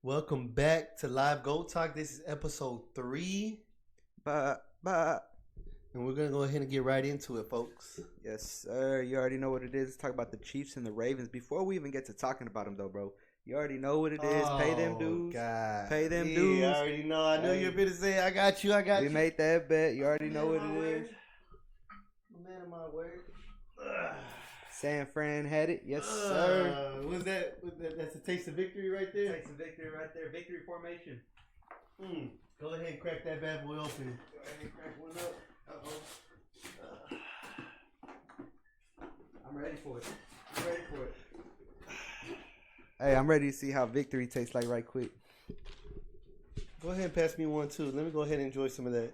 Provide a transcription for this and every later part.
Welcome back to Livegoattalk. This is episode 3, Bah. and we're gonna go ahead and get right into it, folks. Yes, sir. You already know what it is. Talk about the Chiefs and the Ravens. Before we even get to talking about them, though, bro, you already know what it is. Pay them dues. God. Pay them Yeah, dues. I already know. I knew you were gonna say, I got you. We made that bet. You already know what it is. Man of my word. San Fran had it. Yes, sir. Was that? That's a taste of victory right there. Taste of victory right there. Victory formation. Go ahead and crack that bad boy open. Go ahead and crack one up. I'm ready for it. Hey, I'm ready to see how victory tastes like right quick. Go ahead and pass me one too. Let me go ahead and enjoy some of that.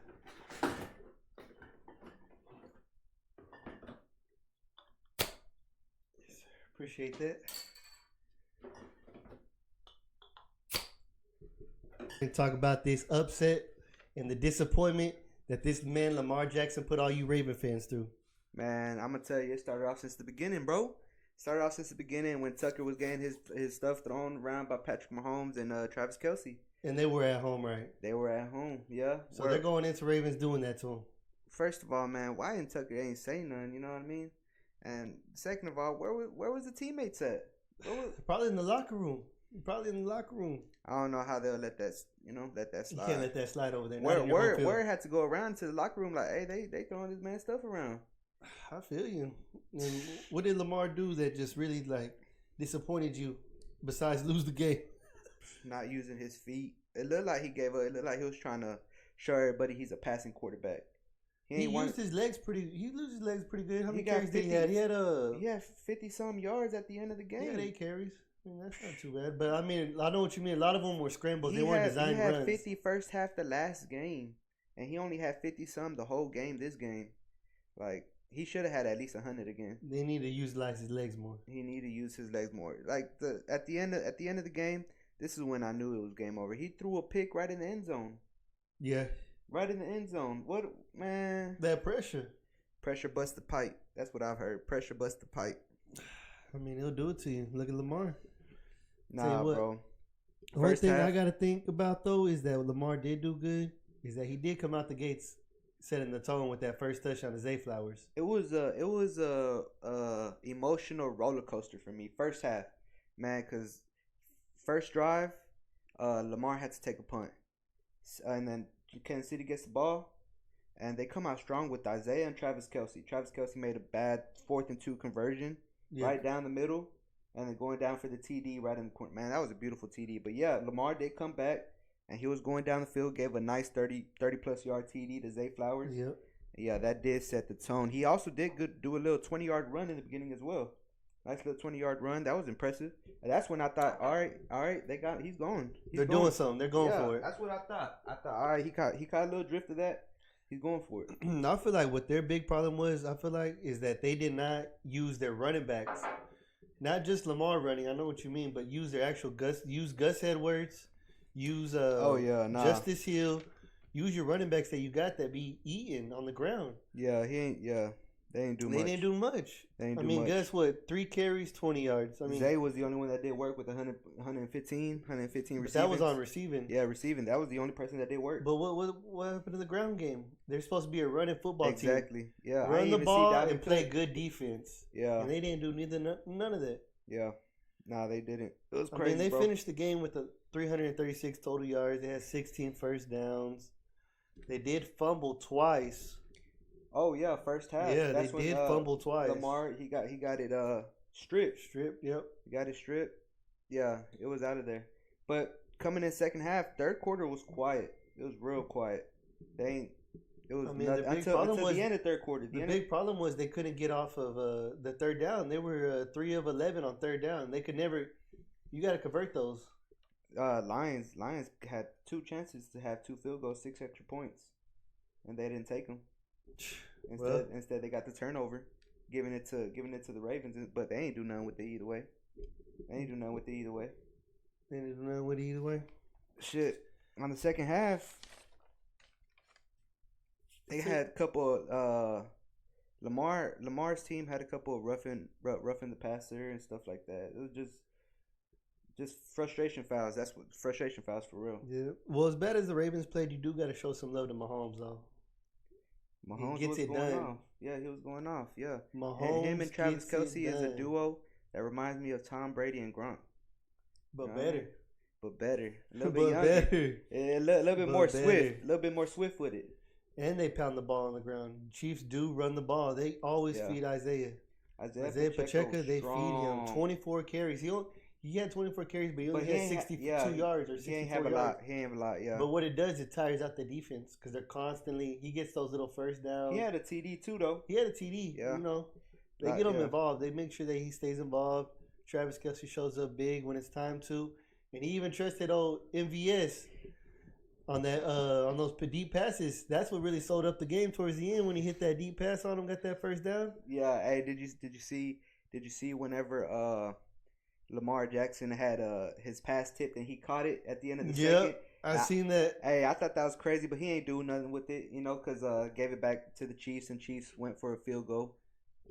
Appreciate that. And talk about this upset and the disappointment that this man Lamar Jackson put all you Raven fans through. Man, I'm gonna tell you, it started off since the beginning, bro. Started off since the beginning when Tucker was getting his stuff thrown around by Patrick Mahomes and Travis Kelce. And they were at home, right? They were at home, yeah. So they're going into Ravens doing that to him. First of all, man, why didn't Tucker ain't say nothing? You know what I mean? And second of all, where was the teammates at? Probably in the locker room. I don't know how they'll let that slide. You can't let that slide over there. Word had to go around to the locker room like, hey, they throwing this man stuff around. I feel you. And what did Lamar do that just really disappointed you besides lose the game? Not using his feet. It looked like he gave up. It looked like he was trying to show everybody he's a passing quarterback. He used his legs pretty good. How many carries 50, did he have? He had 50-some yards at the end of the game. He had 8 carries. I mean, that's not too bad. But, I mean, I know what you mean. A lot of them were scrambles. They weren't designed runs. He had 50 first half the last game. And he only had 50-some the whole game this game. Like, he should have had at least 100 again. They need to utilize his legs more. He need to use his legs more. Like, at the end of the game, this is when I knew it was game over. He threw a pick right in the end zone. Yeah. Right in the end zone. What, man? That pressure. Pressure busts the pipe. That's what I've heard. Pressure busts the pipe. I mean, he'll do it to you. Look at Lamar. Nah, bro. One thing I got to think about, though, is that Lamar did do good. Is that he did come out the gates setting the tone with that first touchdown to Zay Flowers. It was a emotional roller coaster for me. First half, man, because first drive, Lamar had to take a punt. And then Kansas City gets the ball, and they come out strong with Isaiah and Travis Kelce. Travis Kelce made a bad 4th and 2 conversion right down the middle, and then going down for the TD right in the corner. Man, that was a beautiful TD. But, yeah, Lamar did come back, and he was going down the field, gave a nice 30-plus yard TD to Zay Flowers. Yep. Yeah, that did set the tone. He also did do a little 20-yard run in the beginning as well. Nice little 20-yard run. That was impressive. And that's when I thought, all right, he's going. They're doing something. They're going for it. That's what I thought. All right, he caught a little drift of that. He's going for it. I feel like what their big problem was, is that they did not use their running backs. Not just Lamar running, I know what you mean, but use their actual Gus Edwards, use Justice Hill, use your running backs that you got that be eating on the ground. Yeah, they didn't do much. Gus, 3 carries, 20 yards. Zay was the only one that did work with 115 receiving. That was on receiving. Yeah, receiving. That was the only person that did work. But what happened in the ground game? They're supposed to be a running football team. Exactly. Yeah. Run the ball and play good defense. Yeah. And they didn't do none of that. Yeah. Nah, they didn't. It was crazy. They finished the game with 336 total yards. They had 16 first downs. They did fumble twice. Oh yeah, first half. Yeah, they did fumble twice. Lamar, he got it stripped. Yep. He got it stripped. Yeah, it was out of there. But coming in second half, third quarter was quiet. It was real quiet. Until the end of third quarter. The big problem was they couldn't get off of the third down. They were 3 of 11 on third down. They could never. You got to convert those. Lions had 2 chances to have 2 field goals, 6 extra points, and they didn't take them. Instead, they got the turnover, giving it to the Ravens, but they ain't do nothing with it either way. Shit. On the second half, they had a couple. Lamar's team had a couple of roughing the passer and stuff like that. It was Just frustration fouls. That's what frustration fouls for real. Yeah. Well, as bad as the Ravens played, you do got to show some love to Mahomes, though. Mahomes was going off. Yeah, he was going off. Yeah. Mahomes Him and Travis Kelce is a done. duo that reminds me of Tom Brady and Gronk. But better. But better. A little bit younger. Better. Yeah, a little bit more better. swift. A little bit more swift with it. And they pound the ball on the ground. Chiefs do run the ball. They always feed Isaiah. Isaiah Pacheco, they feed him 24 carries. He had 24 carries, but he only had 62 yards or 64 yards. He ain't have a lot. He ain't have a lot, yeah. But what it does, it tires out the defense because they're constantly. He gets those little first downs. He had a TD too, though. He had a TD. Yeah. They get him involved. They make sure that he stays involved. Travis Kelce shows up big when it's time to, and he even trusted old MVS on that on those deep passes. That's what really sold up the game towards the end when he hit that deep pass on him, got that first down. Yeah. Hey, did you see whenever Lamar Jackson had his pass tipped and he caught it at the end of the second? I seen that. Hey, I thought that was crazy, but he ain't doing nothing with it, because gave it back to the Chiefs, and Chiefs went for a field goal,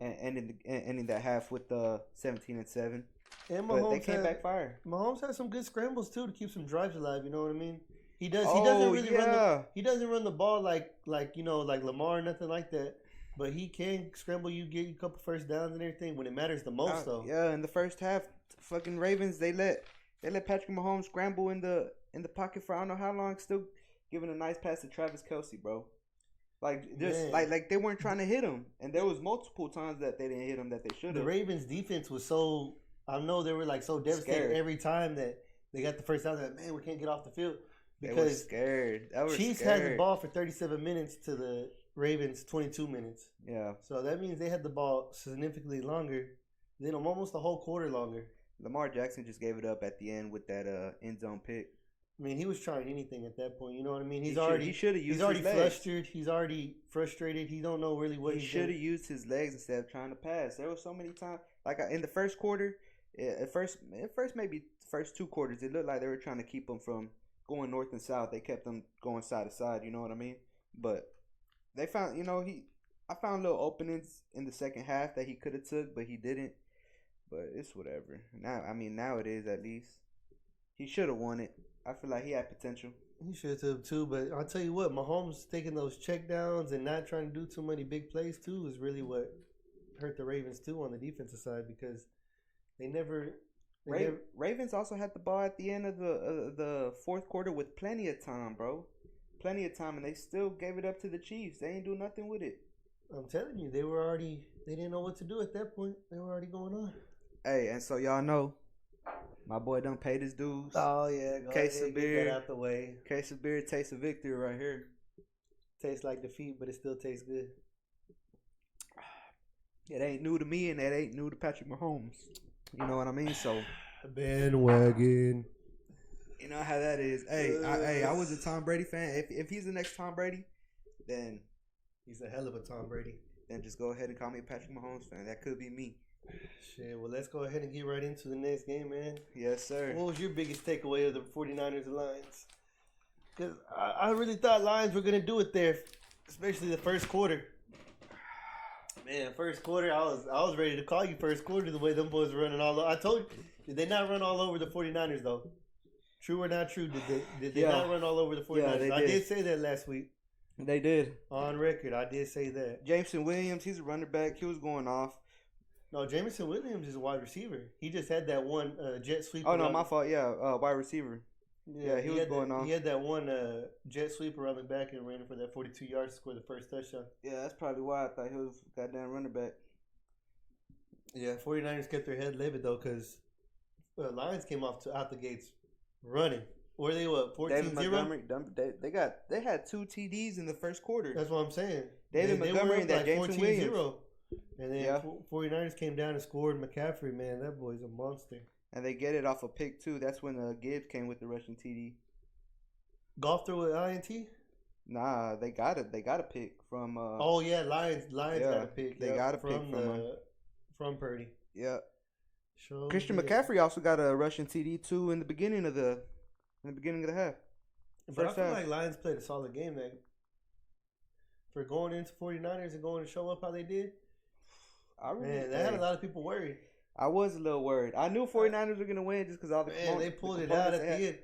and ending that half with 17-7. And Mahomes they came back fire. Mahomes has some good scrambles too to keep some drives alive. You know what I mean? He does. He doesn't really run. He doesn't run the ball like Lamar or nothing like that. But he can scramble you, get you a couple first downs and everything when it matters the most, though. Yeah, in the first half, fucking Ravens, they let Patrick Mahomes scramble in the pocket for I don't know how long, still giving a nice pass to Travis Kelce, bro. Like like they weren't trying to hit him, and there was multiple times that they didn't hit him that they should have. The Ravens defense was so, I know they were like so devastated every time that they got the first down. That man, we can't get off the field because they were scared. Chiefs had the ball for 37 minutes to the Ravens 22 minutes. Yeah. So that means they had the ball significantly longer than almost a whole quarter longer. Lamar Jackson just gave it up at the end with that end zone pick. I mean, he was trying anything at that point. You know what I mean? He should have used He's already his legs. flustered. He's already frustrated. He don't know really what he should have used his legs instead of trying to pass. There were so many times, like in the first quarter, at first maybe the first two quarters, it looked like they were trying to keep him from going north and south. They kept them going side to side. You know what I mean? But they found, I found little openings in the second half that he could have took, but he didn't. But it's whatever. Now it is at least. He should have won it. I feel like he had potential. He should have too, but I'll tell you what, Mahomes taking those check downs and not trying to do too many big plays too is really what hurt the Ravens too on the defensive side because they never. Ravens also had the ball at the end of the fourth quarter with plenty of time, bro. Plenty of time, and they still gave it up to the Chiefs. They ain't do nothing with it. I'm telling you, they didn't know what to do at that point. They were already going on. Hey, and so y'all know, my boy done paid his dues. Oh yeah, case of beer, get that out the way. Case of beer, taste of victory right here. Tastes like defeat, but it still tastes good. It ain't new to me, and it ain't new to Patrick Mahomes. You know what I mean? So bandwagon. You know how that is. Hey, I was a Tom Brady fan. If he's the next Tom Brady, then he's a hell of a Tom Brady. Then just go ahead and call me a Patrick Mahomes fan. That could be me. Shit, well, let's go ahead and get right into the next game, man. Yes, sir. What was your biggest takeaway of the 49ers and Lions? Because I really thought Lions were going to do it there, especially the first quarter. Man, first quarter, I was ready to call you first quarter the way them boys were running all over. I told you, did they not run all over the 49ers, though? True or not true, did they not run all over the 49ers? I did say that last week. They did. On record, I did say that. Jameson Williams, he's a running back. He was going off. No, Jameson Williams is a wide receiver. He just had that one jet sweep. Oh, no, my fault. Yeah, wide receiver. Yeah, he was going off. He had that one jet sweep around the back and ran for that 42 yards to score the first touchdown. Yeah, that's probably why I thought he was goddamn running back. Yeah, 49ers kept their head livid, though, because Lions came out the gates running. Were they, 14-0? They had 2 TDs in the first quarter. That's what I'm saying. David Montgomery and that Jameson Williams. And then 49ers came down and scored. McCaffrey, man, that boy's a monster. And they get it off a pick, too. That's when Gibbs came with the rushing TD. Goff threw an INT? Nah, they got it. They got a pick from... Lions got a pick. They got a pick from Purdy. Yeah. Christian McCaffrey also got a rushing TD, too, in the beginning of the half. But I feel like Lions played a solid game, man. For going into 49ers and going to show up how they did. That had a lot of people worried. I was a little worried. I knew 49ers were going to win just because all the they pulled it out at the end.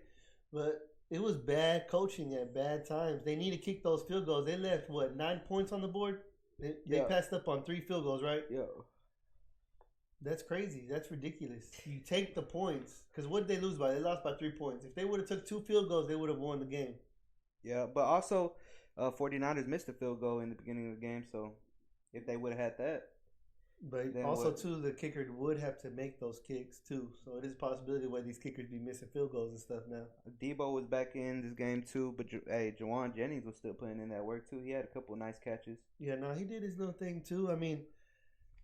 But it was bad coaching at bad times. They need to kick those field goals. They left, 9 points on the board? They passed up on 3 field goals, right? Yeah. That's crazy. That's ridiculous. You take the points. Because what did they lose by? They lost by 3 points. If they would have took 2 field goals, they would have won the game. Yeah, but also 49ers missed a field goal in the beginning of the game, so if they would have had that. But also, too, the kicker would have to make those kicks, too. So it is a possibility why these kickers be missing field goals and stuff now. Debo was back in this game, too. But, Jawan Jennings was still putting in that work, too. He had a couple of nice catches. Yeah, no, he did his little thing, too. I mean,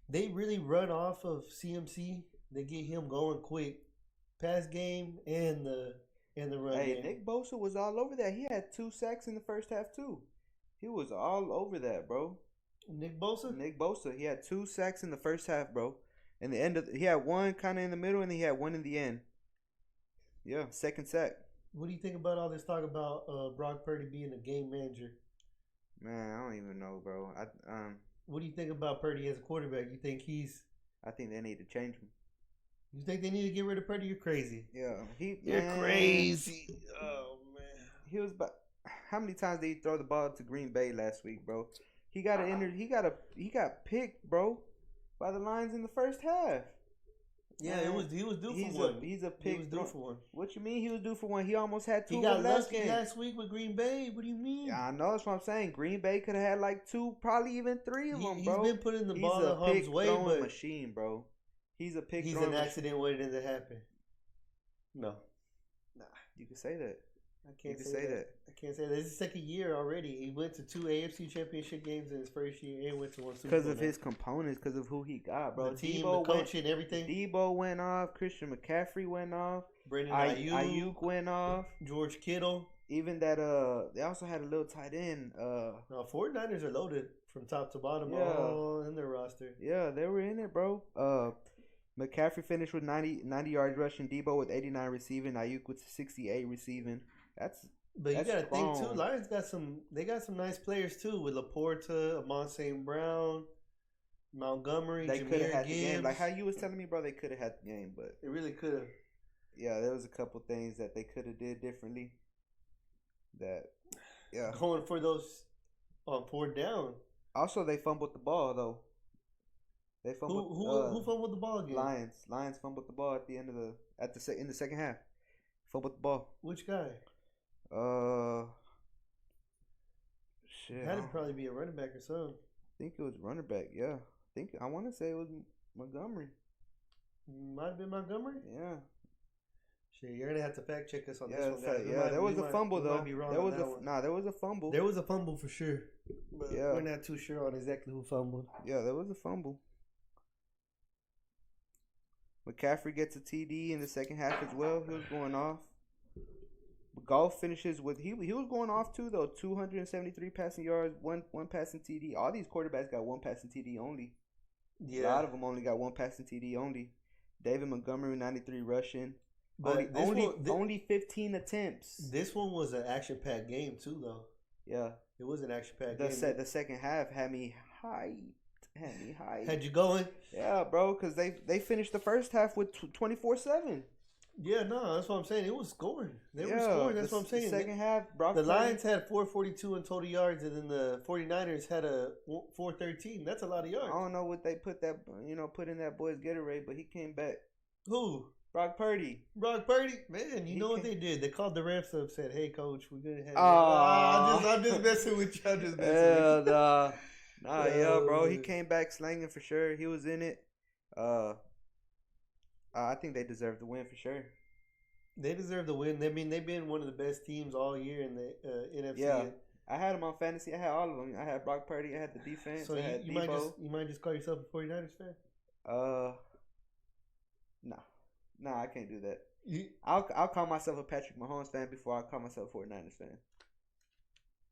they really run off of CMC. They get him going quick. Pass game and the run game. Nick Bosa was all over that. He had 2 sacks in the first half, too. He was all over that, bro. Nick Bosa? He had 2 sacks in the first half, bro. In the end he had one kind of in the middle, and he had one in the end. Yeah, second sack. What do you think about all this talk about Brock Purdy being a game manager? Man, I don't even know, bro. What do you think about Purdy as a quarterback? You think I think they need to change him. You think they need to get rid of Purdy? You're crazy. Yeah, you're crazy. Oh man, he was. How many times did he throw the ball to Green Bay last week, bro? He got picked, bro, by the Lions in the first half. Yeah, he was due for one. He's a pick. He was due for one. What you mean he was due for one? He almost had 2 He got last lucky game. last week with Green Bay. What do you mean? Yeah, I know. That's what I'm saying. Green Bay could have had like 2, probably even 3 of them, bro. He's been putting the ball in harm's way, but machine, bro. He's a pick. He's an accident waiting to happen. No, nah, you can say that. I can't say that. I can't say that. This is his second year already. He went to 2 AFC Championship games in his first year and went to 1 Super Bowl. Because of his components, because of who he got, bro. The team, the coaching, everything. Debo went off. Christian McCaffrey went off. Brandon Ayuk went off. George Kittle. Even that, they also had a little tight end. No, 49ers are loaded from top to bottom all in their roster. Yeah, they were in it, bro. McCaffrey finished with 90 yards rushing. Debo with 89 receiving. Ayuk with 68 receiving. But you gotta think too. Lions got some nice players too with Laporta, Amon St. Brown, Montgomery. They could have had the game. Like how you was telling me, bro, they could have had the game, but they really could have. Yeah, there was a couple things that they could have did differently. Going for those on 4th down. Also, they fumbled the ball though. They fumbled. Who fumbled the ball again? Lions fumbled the ball at the end of in the second half. Fumbled the ball. Which guy? Shit. It had to probably be a running back or something. I think it was running back. Yeah, I want to say it was Montgomery. Might have been Montgomery. Yeah. Shit, you're gonna have to fact check us on this one, guys. There was a fumble though. There was a fumble. There was a fumble for sure. But we're not too sure on exactly who fumbled. Yeah, there was a fumble. McCaffrey gets a TD in the second half as well. He was going off. Golf finishes with he was going off too though. 273 passing yards, one passing TD. All these quarterbacks got 1 passing TD only. Yeah, a lot of them only got 1 passing TD only. David Montgomery 93 rushing. But only 15 attempts. This one was an action-packed game too, though. Yeah, it was an action-packed game. The second half had me hyped. Had you going? Yeah, bro, because they finished the first half with 24-7. Yeah, no, that's what I'm saying. It was scoring. They were scoring. That's what I'm saying. The second half, the Lions had 442 in total yards, and then the 49ers had a 413. That's a lot of yards. I don't know what they put in that boy's Gatorade, but he came back. Who? Brock Purdy. Man, you know what they did? They called the refs up, said, "Hey, coach, we're gonna have." I'm just messing with you. I'm just messing with you. Yeah, bro. He came back slanging for sure. He was in it. I think they deserve the win for sure. They deserve the win. I mean, they've been one of the best teams all year in the NFC. Yeah, I had them on fantasy. I had all of them. I had Brock Purdy. I had the defense. So I had you Debo. might just call yourself a 49ers fan? Nah, I can't do that. I'll call myself a Patrick Mahomes fan before I call myself a 49ers fan.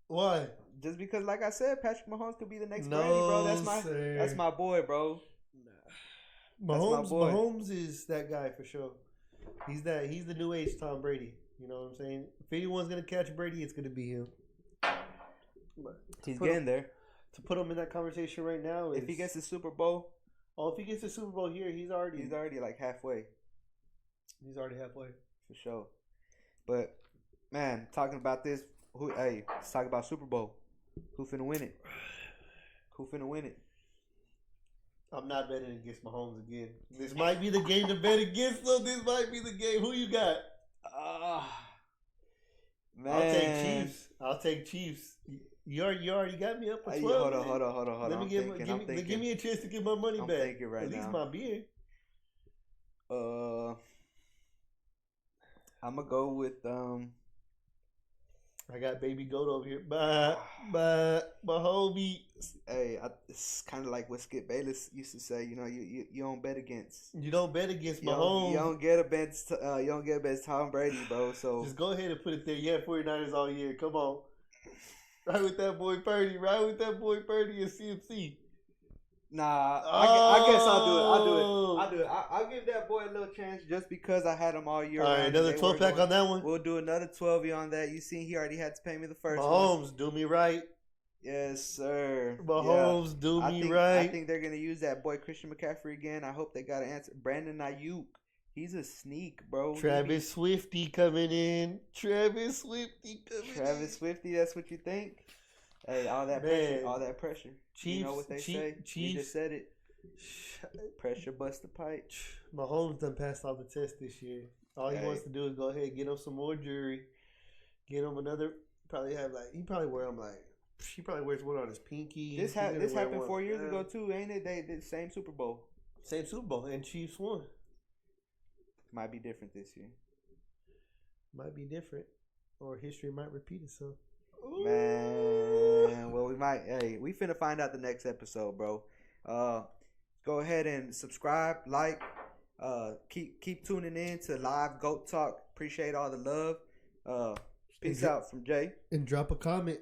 Why? Just because, like I said, Patrick Mahomes could be the next Brady, bro. That's my boy, bro. Mahomes is that guy for sure. He's the new age Tom Brady. You know what I'm saying? If anyone's gonna catch Brady, it's gonna be him. He's getting there. To put him in that conversation right now, if he gets the Super Bowl, Oh, if he gets the Super Bowl here, he's already like halfway. He's already halfway for sure. But man, talking about this, let's talk about Super Bowl. Who finna win it? Who finna win it? I'm not betting against Mahomes again. This might be the game to bet against them. This might be the game. Who you got? Man. I'll take Chiefs. You already got me up for 12. Hold on. Let me give me a chance to get my money back. Thinking right At least now. my beer. I'm gonna go with I got Baby Goat over here. My homie. Hey, it's kind of like what Skip Bayless used to say. You know, you don't bet against. You don't bet against Mahomes. You don't get a bet. You don't get a bet Tom Brady, bro. So just go ahead and put it there. Yeah, 49ers all year. Come on. Right with that boy Purdy. Right with that boy Purdy and CMC. Nah, I guess I'll do it. I'll give that boy a little chance just because I had him all year. All right, another 12 pack on that one. We'll do another 12 on that. You seen he already had to pay me the first Mahomes, one. do me right. Yes, sir. Mahomes, do me right. I think they're gonna use that boy Christian McCaffrey again. I hope they got an answer. Brandon Ayuk, he's a sneak, bro. Travis Swifty coming in. Travis Swifty, that's what you think? Hey, all that pressure. Chiefs, you know what they say? You just said it. Pressure bust the pipe. Mahomes done passed all the tests this year. All he wants to do is go ahead and get him some more jewelry. Get him another. He probably wears one on his pinky. This happened 4 years ago too, ain't it? They did the same Super Bowl. Same Super Bowl, and Chiefs won. Might be different this year. Might be different, or history might repeat itself. Ooh. Man, well, we finna find out the next episode, bro. Go ahead and subscribe, like, keep tuning in to Livegoattalk. Appreciate all the love. Peace out from Jay. And drop a comment.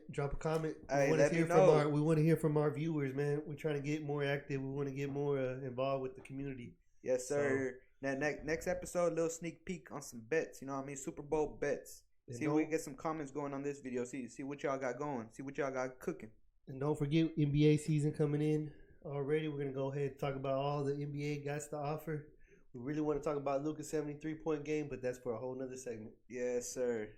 Hey, let me know. We want to hear from our viewers, man. We're trying to get more active. We want to get more involved with the community. Yes, sir. So, now, next episode, a little sneak peek on some bets. You know what I mean? Super Bowl bets. See if we can get some comments going on this video. See what y'all got going. See what y'all got cooking. And don't forget, NBA season coming in already. We're going to go ahead and talk about all the NBA got to offer. We really want to talk about Luka's 73-point game, but that's for a whole nother segment. Yes, sir.